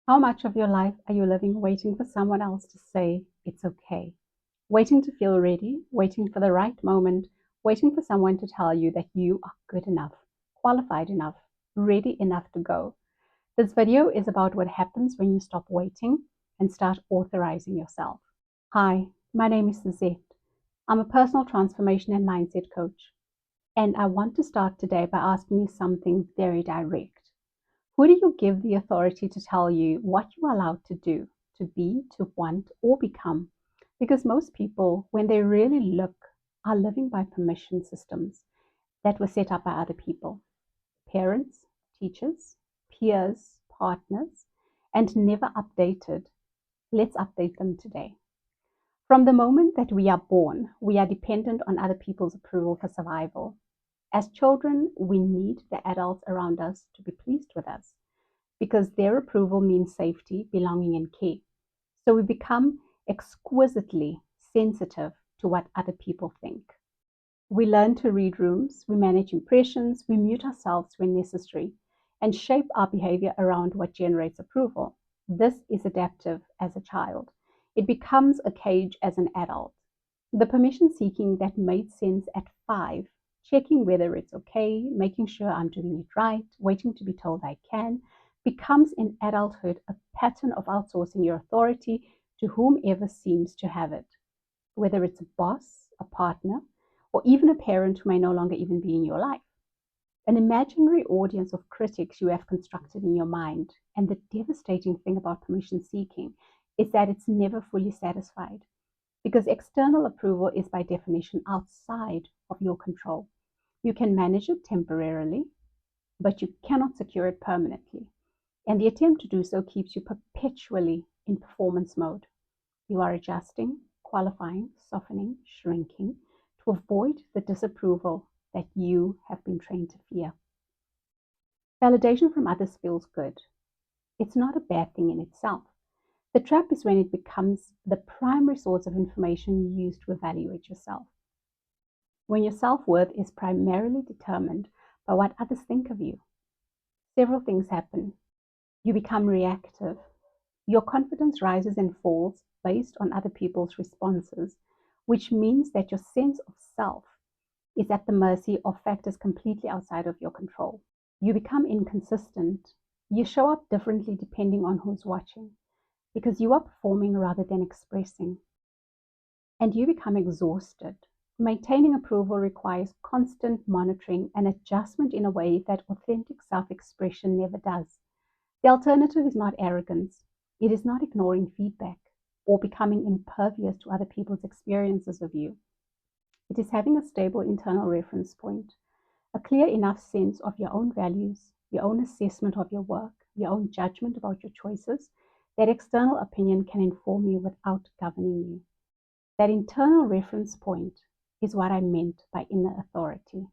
How much of your life are you living waiting for someone else to say it's okay? Waiting to feel ready, waiting for the right moment, waiting for someone to tell you that you are good enough, qualified enough, ready enough to go. This video is about what happens when you stop waiting and start authorizing yourself. Hi, my name is Suzette. I'm a personal transformation and mindset coach, and I want to start today by asking you something very direct. Who do you give the authority to tell you what you are allowed to do, to be, to want, or become? Because most people, when they really look, are living by permission systems that were set up by other people, parents, teachers, peers, partners, and never updated. Let's update them today. From the moment that we are born, we are dependent on other people's approval for survival. As children, we need the adults around us to be pleased with us, because their approval means safety, belonging, and care. So we become exquisitely sensitive to what other people think. We learn to read rooms, we manage impressions, we mute ourselves when necessary, and shape our behavior around what generates approval. This is adaptive as a child. It becomes a cage as an adult. The permission seeking that made sense at 5, checking whether it's okay, making sure I'm doing it right, waiting to be told I can, becomes in adulthood a pattern of outsourcing your authority to whomever seems to have it, whether it's a boss, a partner, or even a parent who may no longer even be in your life. An imaginary audience of critics you have constructed in your mind. And the devastating thing about permission seeking is that it's never fully satisfied, because external approval is by definition outside of your control. You can manage it temporarily, but you cannot secure it permanently. And the attempt to do so keeps you perpetually in performance mode. You are adjusting, qualifying, softening, shrinking to avoid the disapproval that you have been trained to fear. Validation from others feels good. It's not a bad thing in itself. The trap is when it becomes the primary source of information you use to evaluate yourself. When your self-worth is primarily determined by what others think of you, several things happen. You become reactive. Your confidence rises and falls based on other people's responses, which means that your sense of self is at the mercy of factors completely outside of your control. You become inconsistent. You show up differently depending on who's watching, because you are performing rather than expressing. And you become exhausted. Maintaining approval requires constant monitoring and adjustment in a way that authentic self-expression never does. The alternative is not arrogance. It is not ignoring feedback or becoming impervious to other people's experiences of you. It is having a stable internal reference point, a clear enough sense of your own values, your own assessment of your work, your own judgment about your choices, that external opinion can inform you without governing you. That internal reference point is what I meant by inner authority.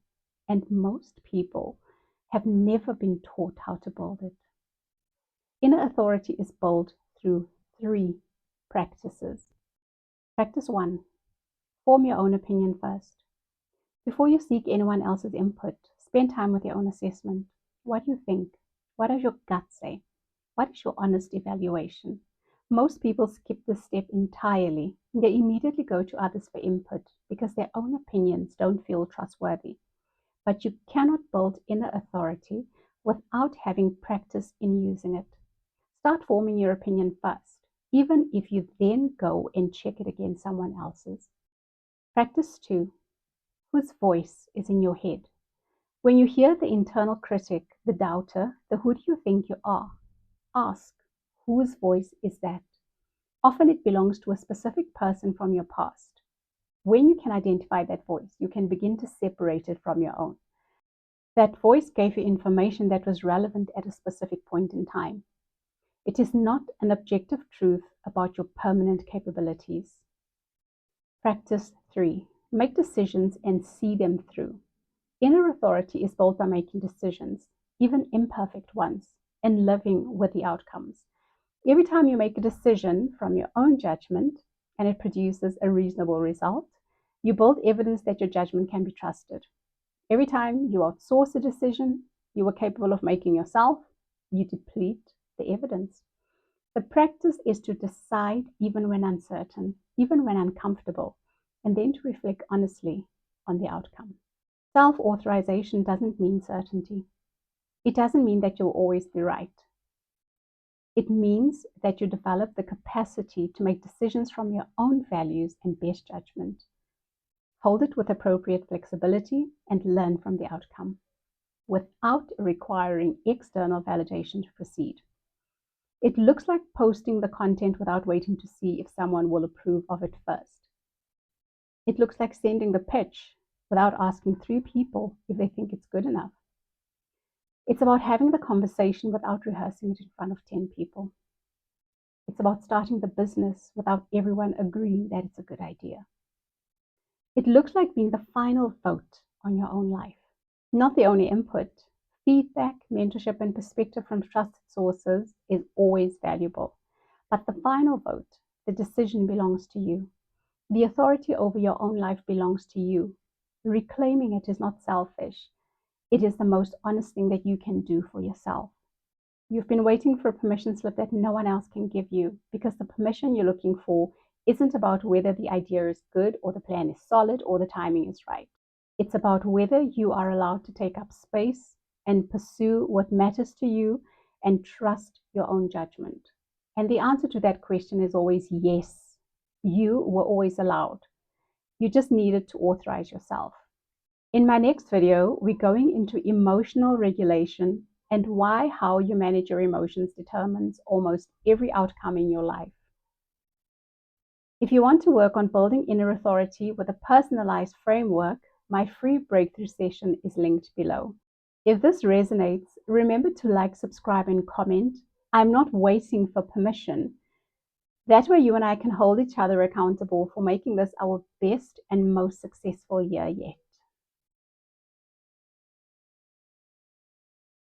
And most people have never been taught how to build it. Inner authority is built through 3 practices. Practice 1. Form your own opinion first. Before you seek anyone else's input, spend time with your own assessment. What do you think? What does your gut say? What is your honest evaluation? Most people skip this step entirely. They immediately go to others for input because their own opinions don't feel trustworthy. But you cannot build inner authority without having practice in using it. Start forming your opinion first, even if you then go and check it against someone else's. Practice 2. Whose voice is in your head? When you hear the internal critic, the doubter, the who do you think you are, ask, whose voice is that? Often it belongs to a specific person from your past. When you can identify that voice, you can begin to separate it from your own. That voice gave you information that was relevant at a specific point in time. It is not an objective truth about your permanent capabilities. Practice 3. Make decisions and see them through. Inner authority is built by making decisions, even imperfect ones, and living with the outcomes. Every time you make a decision from your own judgment and it produces a reasonable result, you build evidence that your judgment can be trusted. Every time you outsource a decision you were capable of making yourself, you deplete the evidence. The practice is to decide even when uncertain, even when uncomfortable, and then to reflect honestly on the outcome. Self-authorization doesn't mean certainty. It doesn't mean that you'll always be right. It means that you develop the capacity to make decisions from your own values and best judgment. Hold it with appropriate flexibility and learn from the outcome without requiring external validation to proceed. It looks like posting the content without waiting to see if someone will approve of it first. It looks like sending the pitch without asking 3 people if they think it's good enough. It's about having the conversation without rehearsing it in front of 10 people. It's about starting the business without everyone agreeing that it's a good idea. It looks like being the final vote on your own life, not the only input. Feedback, mentorship, and perspective from trusted sources is always valuable. But the final vote, the decision belongs to you. The authority over your own life belongs to you. Reclaiming it is not selfish. It is the most honest thing that you can do for yourself. You've been waiting for a permission slip that no one else can give you because the permission you're looking for isn't about whether the idea is good or the plan is solid or the timing is right. It's about whether you are allowed to take up space and pursue what matters to you and trust your own judgment. And the answer to that question is always yes. You were always allowed. You just needed to authorize yourself. In my next video, we're going into emotional regulation and why how you manage your emotions determines almost every outcome in your life. If you want to work on building inner authority with a personalized framework, my free breakthrough session is linked below. If this resonates, remember to like, subscribe, and comment. I'm not waiting for permission. That way you and I can hold each other accountable for making this our best and most successful year yet.